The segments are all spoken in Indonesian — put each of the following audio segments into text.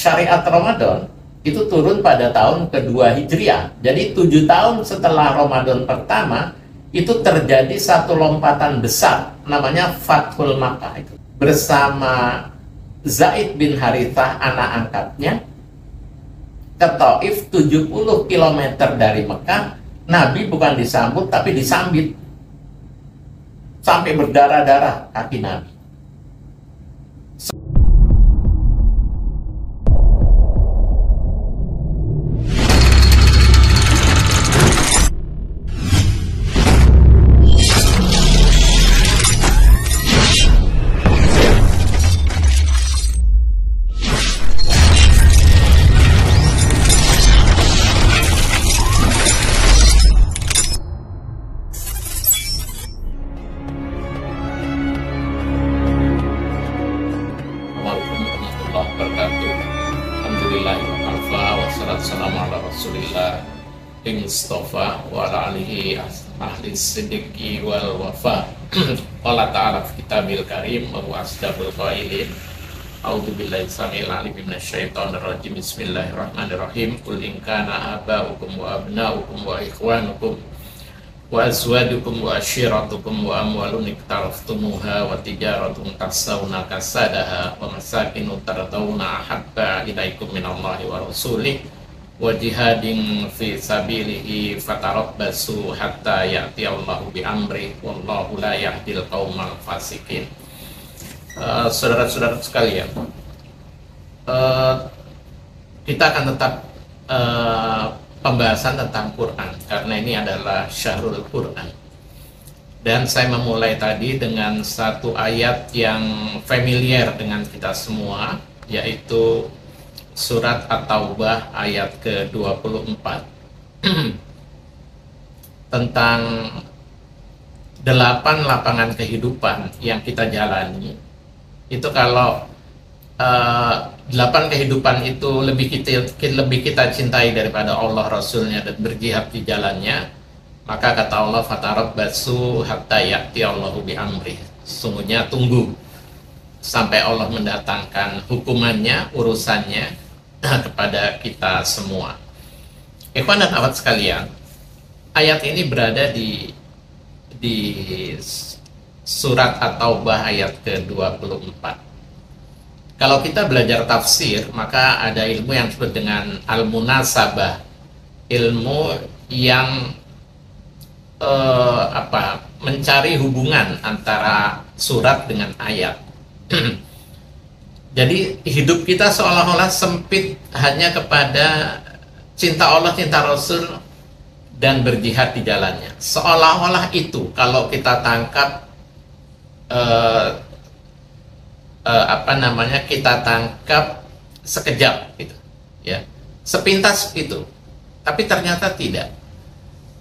syariat Ramadan itu turun pada tahun kedua Hijriah. Jadi 7 tahun setelah Ramadan pertama itu terjadi satu lompatan besar namanya Fathul Makkah itu. Bersama Zaid bin Harithah anak angkatnya ke Taif 70 km dari Mekah. Nabi bukan disambut tapi disambit sampai berdarah-darah kaki Nabi. Mustafa wa ala alihi ahli siddiqi wal wafa. Allah ta'ala fi kitabil karim wa asdaqul qailin. A'udzu billahi samil alim minasyaitonir rajim. Bismillahirrahmanirrahim. Qul in kana aba'ukum wa abna'ukum wa ikhwanukum wa azwajukum wa ashiratukum wa amwalun iktaraftumuha wa tijaratun taksawna kasadaha wa masakinu tardawna ahabba ilaikum minallahi wa rasulih wa jihadin fi sabilihi fatarabbasu hatta ya'tiyallahu bi amri wallahu la yahdil qaumal fasikin. Saudara-saudara sekalian, kita akan tetap pembahasan tentang Quran karena ini adalah Syahrul Quran. Dan saya memulai tadi dengan satu ayat yang familiar dengan kita semua, yaitu Surat At-Taubah ayat ke-24 tentang 8 lapangan kehidupan yang kita jalani. Itu kalau 8 kehidupan itu lebih kita cintai daripada Allah Rasulnya dan berjihad di jalannya, maka kata Allah fatarabbasu hatta ya'tiyallahu bi amri. Sungguhnya tunggu sampai Allah mendatangkan hukumannya, urusannya kepada kita semua. Ikhwan dan akhwat sekalian, ayat ini berada di surat At-Taubah ayat ke-24. Kalau kita belajar tafsir, maka ada ilmu yang disebut dengan al-munasabah, ilmu yang mencari hubungan antara surat dengan ayat. Jadi hidup kita seolah-olah sempit hanya kepada cinta Allah, cinta Rasul, dan berjihad di jalannya. Seolah-olah itu kalau kita tangkap kita tangkap sekejap gitu, ya, sepintas itu. Tapi ternyata tidak.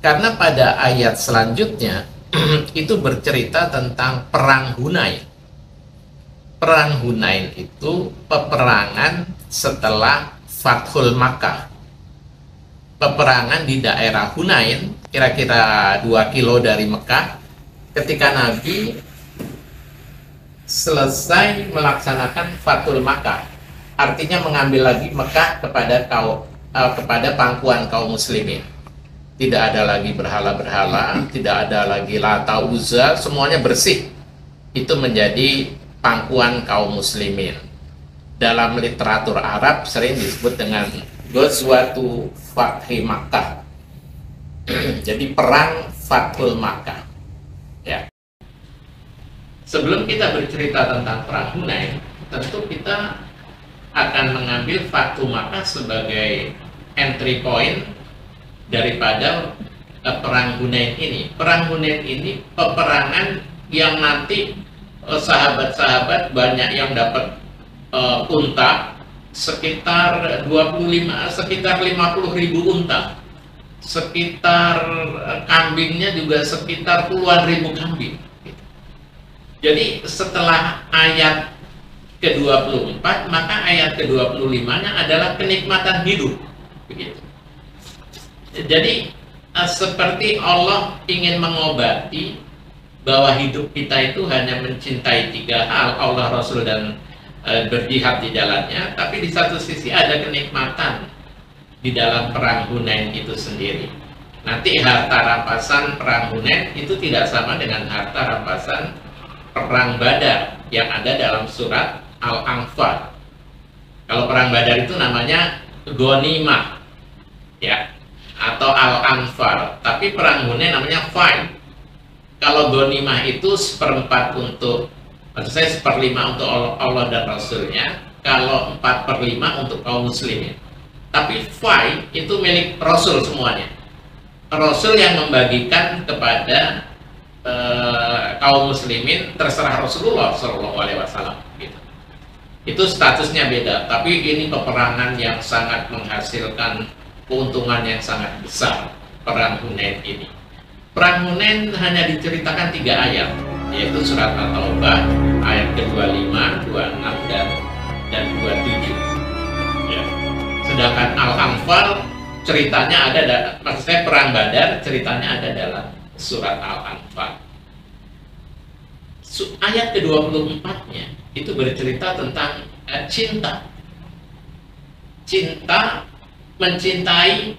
Karena pada ayat selanjutnya itu bercerita tentang perang Hunain. Perang Hunain itu peperangan setelah Fathul Makkah. Peperangan di daerah Hunain, kira-kira 2 kilo dari Mekah, ketika Nabi selesai melaksanakan Fathul Makkah. Artinya mengambil lagi Mekah kepada pangkuan kaum muslimin. Tidak ada lagi berhala-berhala, tidak ada lagi Lata Uzza, semuanya bersih. Itu menjadi pangkuan kaum muslimin. Dalam literatur Arab sering disebut dengan Ghazwatu Fathi Makkah. Jadi perang Fathul Makkah. Ya. Sebelum kita bercerita tentang perang Hunain, tentu kita akan mengambil Fathul Makkah sebagai entry point daripada perang Hunain ini. Perang Hunain ini peperangan yang nanti sahabat-sahabat banyak yang dapat unta, sekitar 50.000 unta, sekitar kambingnya juga sekitar puluhan ribu kambing. Jadi setelah ayat ke-24, maka ayat ke-25-nya adalah kenikmatan hidup, begitu. Jadi seperti Allah ingin mengobati bahwa hidup kita itu hanya mencintai 3 hal, Allah, Rasul, dan berjihad di jalannya, tapi di satu sisi ada kenikmatan di dalam perang Hunain itu sendiri. Nanti harta rampasan perang Hunain itu tidak sama dengan harta rampasan perang Badar yang ada dalam surat Al-Anfal. Kalau perang Badar itu namanya Ghanimah, ya, atau Al-Anfal. Tapi perang Hunain namanya Faid. Kalau Ghanimah itu seperempat untuk, maksud saya seperlima untuk Allah dan Rasulnya. Kalau 4/5 untuk kaum muslimin. Tapi Faid itu milik Rasul semuanya. Rasul yang membagikan kepada kaum muslimin, terserah Rasulullah SAW. Gitu. Itu statusnya beda. Tapi ini peperangan yang sangat menghasilkan keuntungan yang sangat besar, perang Hunain ini. Perang Hunain hanya diceritakan 3 ayat, yaitu surat At-Taubah ayat ke-25, 26 dan 27. Ya. Sedangkan Al-Anfal ceritanya ada, maksudnya perang Badar ceritanya ada dalam surat Al-Anfal. Ayat ke-24-nya itu bercerita tentang cinta. Cinta, mencintai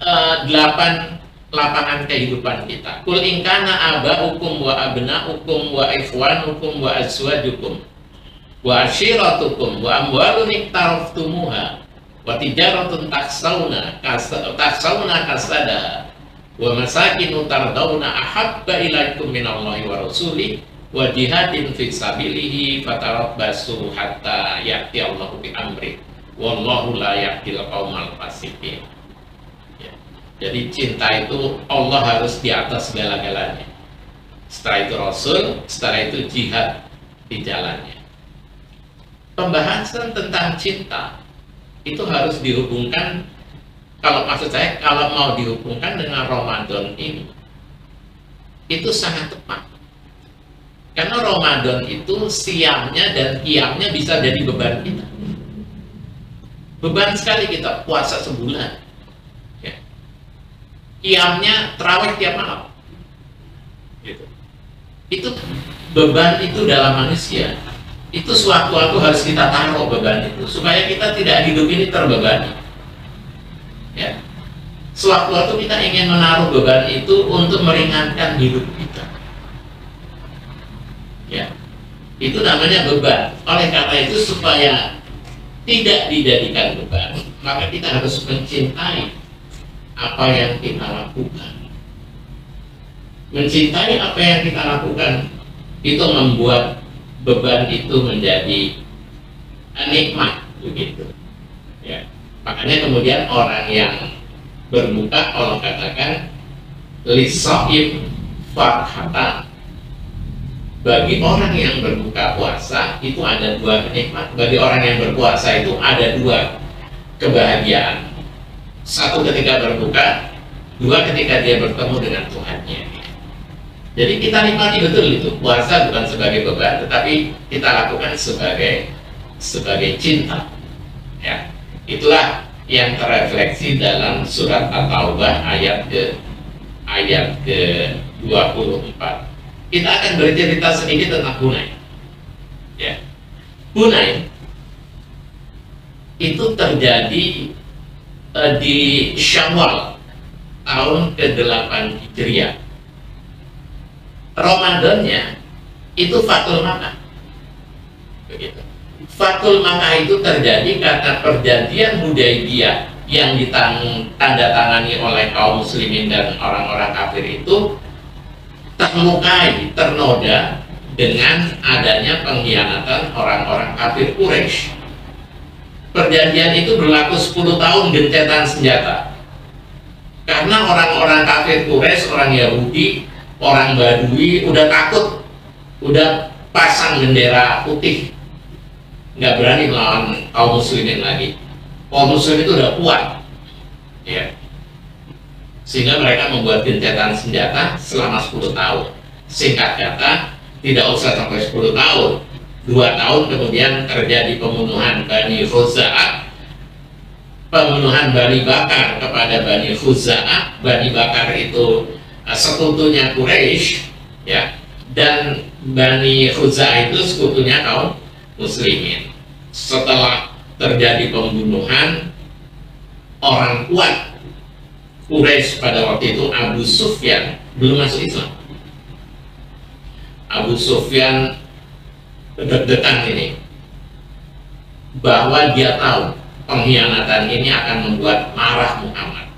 8 lapangan kehidupan kita. Kul in kana aba'ukum wa abna'ukum wa ikhwanukum wa azwajukum wa ashiratukum wa amwalun iktaraftumuha wa tijaratun taksawna kasada wa masakinu tardawna ahabba ilaikum minallahi wa rasulih wa jihadin fi sabilihi fatarabbasu hatta ya'ti Allahu bi amri wallahu la yahdil qaumal fasiqin. Ya. Jadi cinta itu Allah harus di atas segala-galanya. Setelah itu Rasul, setelah itu jihad di jalannya. Pembahasan tentang cinta itu harus dihubungkan, kalau maksud saya, kalau mau dihubungkan dengan Ramadan ini, itu sangat tepat. Karena Ramadan itu siamnya dan qiyamnya bisa jadi beban kita. Beban sekali kita puasa sebulan. Ya. Qiyamnya terawih tiap malam. Gitu. Itu beban itu dalam manusia. Itu sewaktu-waktu harus kita taruh beban itu supaya kita tidak hidup ini terbebani. Ya. Sewaktu-waktu kita ingin menaruh beban itu untuk meringankan hidup kita. Ya. Itu namanya beban. Oleh karena itu supaya tidak dijadikan beban, maka kita harus mencintai apa yang kita lakukan. Mencintai apa yang kita lakukan itu membuat beban itu menjadi nikmat, begitu. Ya. Makanya kemudian orang yang berbuka, Allah katakan lisaim farhatan. Bagi orang yang berbuka puasa itu ada 2 kenikmatan. Bagi orang yang berpuasa itu ada 2 kebahagiaan. 1 ketika berbuka, 2 ketika dia bertemu dengan Tuhannya. Jadi kita nikmati betul itu. Puasa bukan sebagai beban, tetapi kita lakukan sebagai cinta. Ya, itulah yang terrefleksi dalam surat At-Taubah ayat ke-24. Kita akan bercerita sedikit tentang Hunain. Ya. Hunain itu terjadi di Syawal tahun ke-8 Hijriah. Ramadannya itu Fathul Makkah. Begitu. Fathul Makkah itu terjadi karena perjanjian Hudaybiyah yang ditandatangani oleh kaum muslimin dan orang-orang kafir itu ternoda dengan adanya pengkhianatan orang-orang kafir Quraisy. Perjanjian itu berlaku 10 tahun gencetan senjata. Karena orang-orang kafir Quraisy, orang Yahudi, orang Badui udah takut, udah pasang bendera putih, nggak berani melawan kaum muslimin lagi. Kaum muslimin itu udah kuat, ya. Sehingga mereka membuat gencatan senjata selama 10 tahun. Singkat kata, tidak usah sampai 10 tahun. 2 tahun kemudian terjadi pembunuhan Bani Khuza'ah, pembunuhan Bani Bakar kepada Bani Khuza'ah. Bani Bakar itu sekutunya Quraisy, ya, dan Bani Khuza'ah itu sekutunya kaum muslimin. Setelah terjadi pembunuhan, orang kuat Quraisy pada waktu itu, Abu Sufyan, belum masuk Islam. Abu Sufyan deg-degan ini, bahwa dia tahu pengkhianatan ini akan membuat marah Muhammad,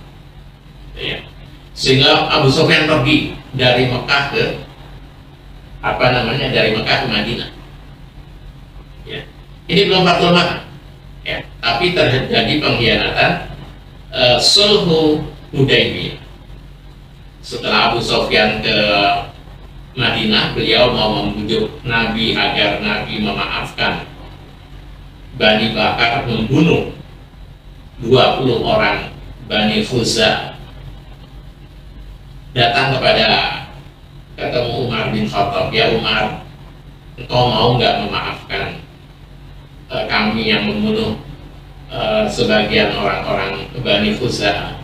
ya. Sehingga Abu Sufyan pergi dari Mekah ke dari Mekah ke Madinah, ya. Ini belum Fathul Makkah, ya. Tapi terjadi pengkhianatan sulhu Hudaybiyah. Setelah Abu Sufyan ke Madinah, beliau mau membujuk Nabi agar Nabi memaafkan Bani Bakar membunuh 20 orang Bani Khuza'ah. Datang ketemu Umar bin Khattab, ya Umar, engkau mau nggak memaafkan kami yang membunuh sebagian orang-orang Bani Khuza'ah,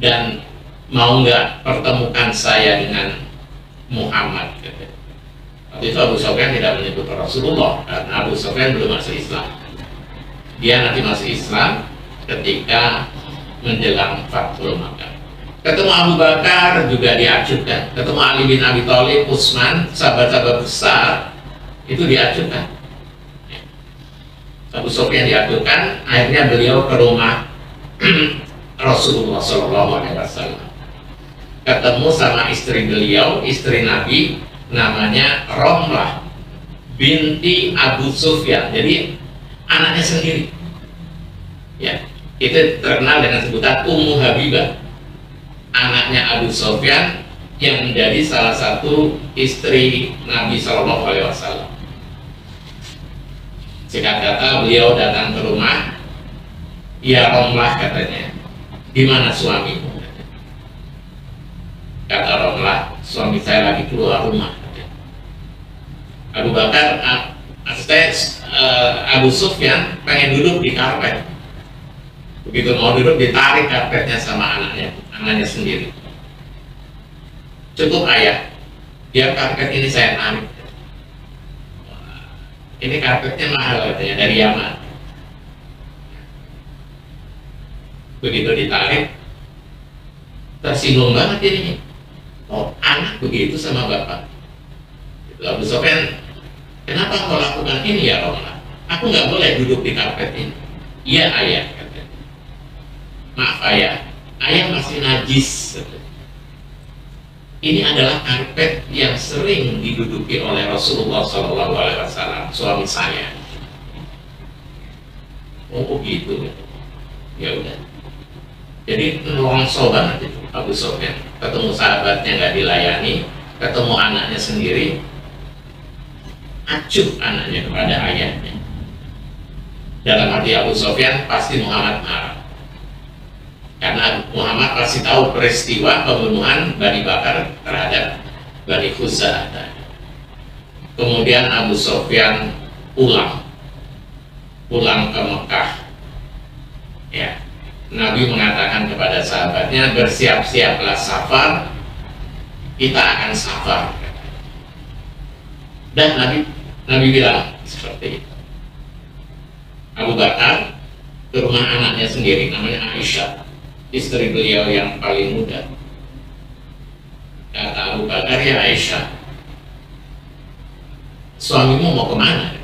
dan mau nggak pertemukan saya dengan Muhammad? Waktu itu Abu Sufyan tidak menyebut Rasulullah karena Abu Sufyan belum masuk Islam. Dia nanti masuk Islam ketika menjelang Fathul Makkah. Ketemu Abu Bakar juga diajukan, ketemu Ali bin Abi Thalib, Utsman, sahabat-sahabat besar itu diajukan. Abu Sufyan diajukan, akhirnya beliau ke rumah Rasulullah SAW, ketemu sama istri beliau, istri Nabi, namanya Romlah binti Abu Sufyan, jadi anaknya sendiri, ya. Itu terkenal dengan sebutan Ummu Habibah, anaknya Abu Sufyan yang menjadi salah satu istri Nabi SAW. Singkat kata, beliau datang ke rumah. Ya Romlah, katanya, di mana suamimu? Kata Romlah, suami saya lagi keluar rumah. Abu Bakar, Abu Sufyan pengen duduk di karpet. Begitu mau duduk, ditarik karpetnya sama anaknya sendiri. Cukup ayah, biar karpet ini saya tarik. Ini karpetnya mahal, katanya, dari Yaman. Begitu ditarik, tersinggung banget jadinya. Oh, anak begitu sama bapak. Abu Sufyan, kenapa kau lakukan ini ya Romlah? Aku nggak boleh duduk di karpet ini. Iya ayah, katanya. Maaf ayah, ayah masih najis. Ini adalah karpet yang sering diduduki oleh Rasulullah SAW, suami saya. Oh gitu, ya udah. Jadi nongso banget itu Abu Sufyan. Ketemu sahabatnya nggak dilayani, ketemu anaknya sendiri, acuh anaknya kepada ayahnya. Dalam hati Abu Sufyan, pasti Muhammad marah, karena Muhammad pasti tahu peristiwa pembunuhan Bani Bakar terhadap Bani Khuza'ah. Kemudian Abu Sufyan pulang ke Mekah, ya. Nabi mengatakan kepada sahabatnya, bersiap-siaplah safar, kita akan safar. Dan Nabi bilang seperti itu. Abu Bakar ke rumah anaknya sendiri, namanya Aisyah, istri beliau yang paling muda. Kata Abu Bakar, ya Aisyah, suamimu mau kemana?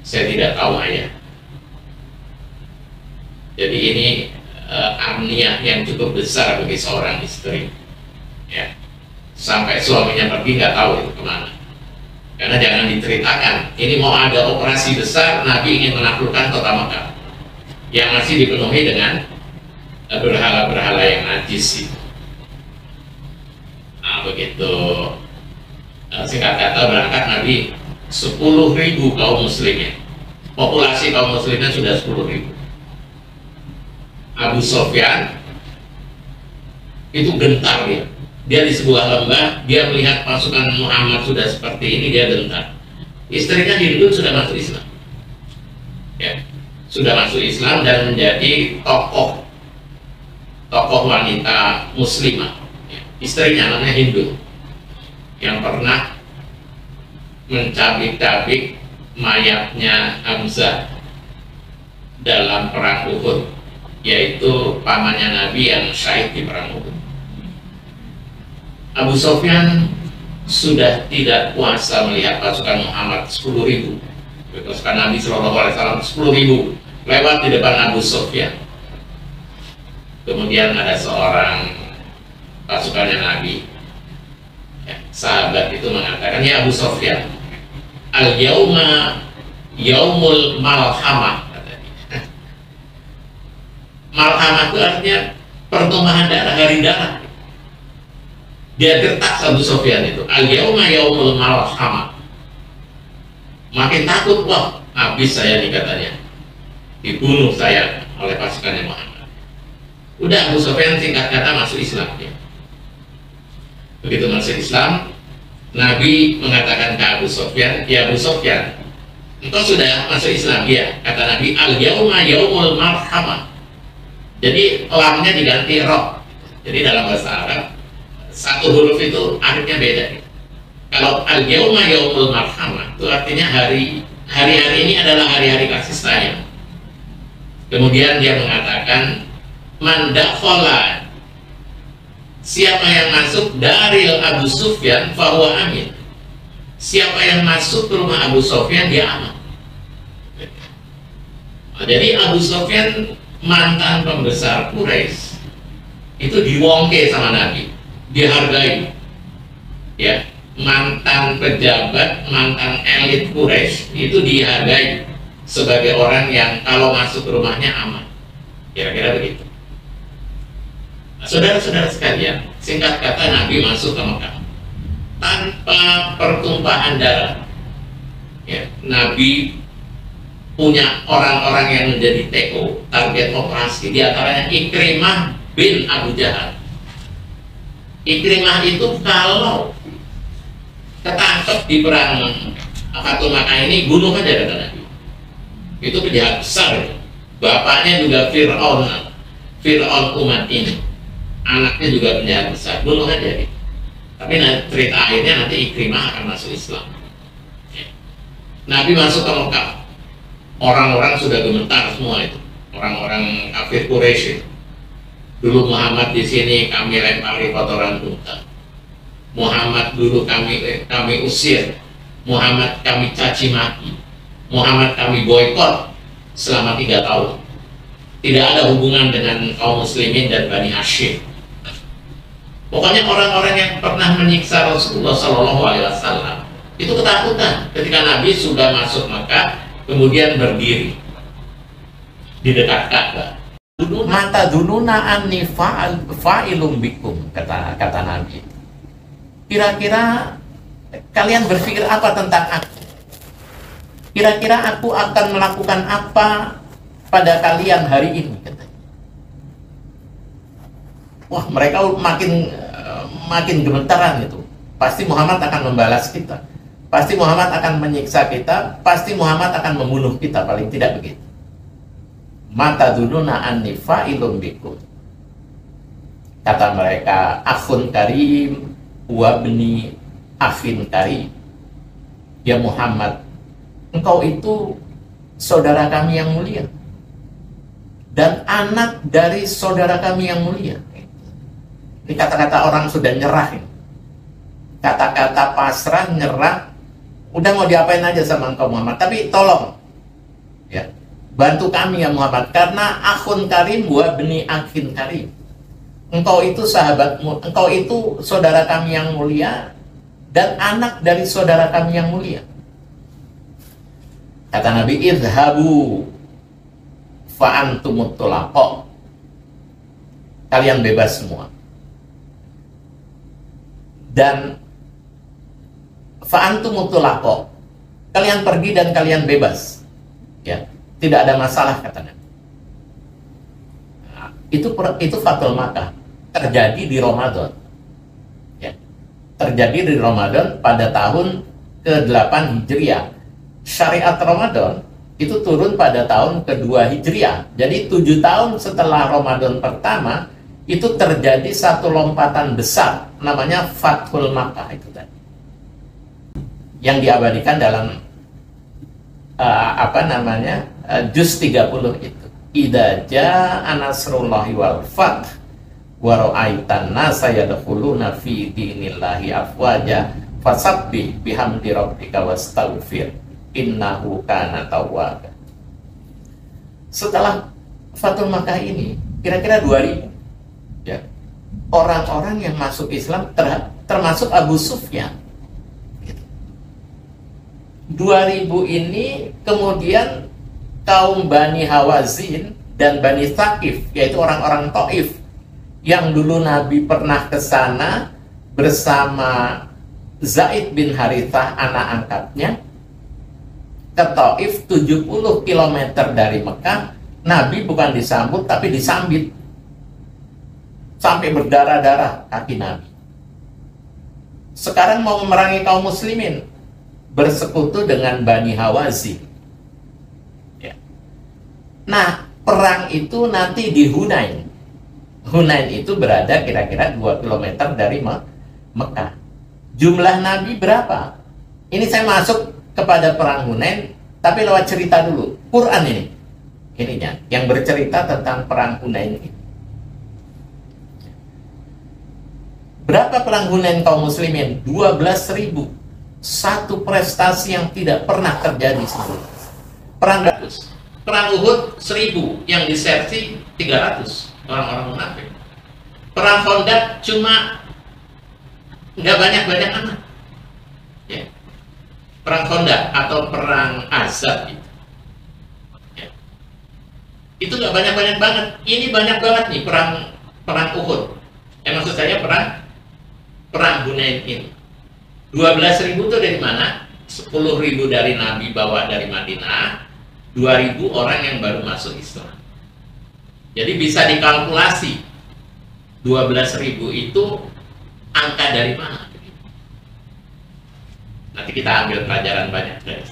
Saya tidak tahu ayah. Jadi ini amniah yang cukup besar bagi seorang istri, ya. Sampai suaminya pergi nggak tahu itu kemana. Karena jangan diceritakan, ini mau ada operasi besar, Nabi ingin menaklukkan kota Mekah yang masih dipenuhi dengan berhala-berhala yang najis itu. Nah begitu, singkat kata, berangkat Nabi 10.000 kaum muslimin. Populasi kaum muslimin sudah 10.000. Abu Sufyan itu gentar ya. Dia di sebuah lembah, dia melihat pasukan Muhammad sudah seperti ini, dia gentar. Istrinya Hindu sudah masuk Islam, ya, sudah masuk Islam dan menjadi tokoh wanita muslimah, ya. Istrinya namanya Hindu, yang pernah mencabik-cabik mayatnya Hamzah dalam perang Uhud, yaitu pamannya Nabi yang syahid di perang Uhud. Abu Sufyan sudah tidak kuasa melihat pasukan Muhammad 10.000, pasukan Nabi SAW 10.000 lewat di depan Abu Sufyan. Kemudian ada seorang pasukannya Nabi, ya, sahabat itu mengatakan, ya Abu Sufyan, al-yauma yaumul malhamah. Malhamah itu artinya pertumpahan darah, hari darah. Dia gertak Abu Sufyan itu, al-yauma yaumul malhamah. Makin takut, wah habis saya nih katanya, dibunuh saya oleh pasukannya Muhammad. Udah Abu Sufyan singkat kata masuk Islam ya. Begitu masuk Islam, Nabi mengatakan ke Abu Sufyan, ya Abu Sufyan, engkau sudah masuk Islam ya? Kata Nabi, al-yauma yaumul marhamah. Jadi lamnya diganti roh. Jadi dalam bahasa Arab satu huruf itu akhirnya beda. Kalau al-yauma yaumul marhamah itu artinya hari-hari ini adalah hari-hari kasih sayang. Kemudian dia mengatakan, man dakhala, siapa yang masuk dari Abu Sufyan fahuwa amin. Siapa yang masuk ke rumah Abu Sufyan dia aman. Jadi Abu Sufyan mantan pembesar Quraisy itu diwongke sama Nabi, dihargai. Ya, mantan pejabat, mantan elit Quraisy itu dihargai sebagai orang yang kalau masuk ke rumahnya aman. Kira-kira begitu. Saudara-saudara sekalian, singkat kata Nabi masuk ke Mekah tanpa pertumpahan darah. Ya, Nabi punya orang-orang yang menjadi TO, target operasi, diantaranya Ikrimah bin Abu Jahal. Ikrimah itu kalau ketangkep di perang Fatul Makkah ini, bunuh aja kata Nabi. Itu penjahat besar. Bapaknya juga Fir'aun umat ini. Anaknya juga penjahat besar, bunuh aja. Tapi cerita akhirnya nanti Ikrimah akan masuk Islam. Nabi masuk ke Mekah, orang-orang sudah gemetar semua itu, orang-orang kafir Quraisy. Dulu Muhammad di sini kami lempari kotoran unta, Muhammad dulu kami usir, Muhammad kami caci maki, Muhammad kami boykot selama 3 tahun. Tidak ada hubungan dengan kaum muslimin dan Bani Hashim. Pokoknya orang-orang yang pernah menyiksa Rasulullah SAW itu ketakutan ketika Nabi sudah masuk Mekah, kemudian berdiri di dekat Ka'bah. Mata dununa anni fa'ilum bikum, kata Nabi. Kira-kira kalian berpikir apa tentang aku? Kira-kira aku akan melakukan apa pada kalian hari ini? Katanya. Wah, mereka makin gemetaran itu. Pasti Muhammad akan membalas kita. Pasti Muhammad akan menyiksa kita. Pasti Muhammad akan membunuh kita, paling tidak begitu. Mata dununa anni fa'ilum bikum. Kata mereka, akhun karim wabni akhin karim. Ya Muhammad, engkau itu saudara kami yang mulia dan anak dari saudara kami yang mulia. Ini kata-kata orang sudah nyerah. Kata-kata pasrah, nyerah. Udah mau diapain aja sama engkau Muhammad, tapi tolong ya, bantu kami ya Muhammad, karena akhun karim wa bni akhin karim. Engkau itu sahabatmu, engkau itu saudara kami yang mulia dan anak dari saudara kami yang mulia. Kata Nabi, idhabu fa'antumut tulaqo. Kalian bebas semua. Dan fa'antumut tulaqo. Kalian pergi dan kalian bebas. Ya, tidak ada masalah katanya. Nah, itu Fatul Makkah. Terjadi di Ramadan. Ya. Terjadi di Ramadan pada tahun ke-8 Hijriah. Syariat Ramadan itu turun pada tahun kedua Hijriah. Jadi 7 tahun setelah Ramadan pertama itu terjadi satu lompatan besar, namanya Fathul Makkah itu tadi, yang diabadikan dalam juz 30 itu. Idza jaa nasrullahi wal fath wa ra'aitan nasa yadkhuluna fi dinillahi afwaja fasabbih bihamdi rabbika wastaghfir innahu kana tawwaba. Setelah Fathul Makkah ini kira-kira 2000 ya, orang-orang yang masuk Islam termasuk Abu Sufyan. 2000 ini kemudian kaum Bani Hawazin dan Bani Thaqif, yaitu orang-orang Taif yang dulu Nabi pernah ke sana bersama Zaid bin Harithah, anak angkatnya, ke Taif 70 km dari Mekah. Nabi bukan disambut tapi disambit sampai berdarah-darah kaki Nabi. Sekarang mau memerangi kaum muslimin, bersekutu dengan Bani Hawazin. Ya. Nah, perang itu nanti di Hunain. Hunain itu berada kira-kira 2 km dari Mekah. Jumlah Nabi berapa? Ini saya masuk kepada perang Hunain, tapi lewat cerita dulu. Quran ini. Ininya, yang bercerita tentang perang Hunain ini. Berapa perang Hunain kaum muslimin? 12.000. Satu prestasi yang tidak pernah terjadi sebelumnya. Perang Uhud 1.000, yang disersi 300 orang-orang munafik. Perang Khandaq cuma nggak banyak-banyak amat. Ya. Perang Khandaq atau perang Azab itu. Ya. Itu nggak banyak-banyak banget. Ini banyak banget nih perang Uhud. Maksud saya perang Hunain ini. 12.000 itu dari mana? 10.000 dari Nabi bawa dari Madinah, 2.000 orang yang baru masuk Islam. Jadi bisa dikalkulasi 12.000 itu angka dari mana? Nanti kita ambil pelajaran banyak guys.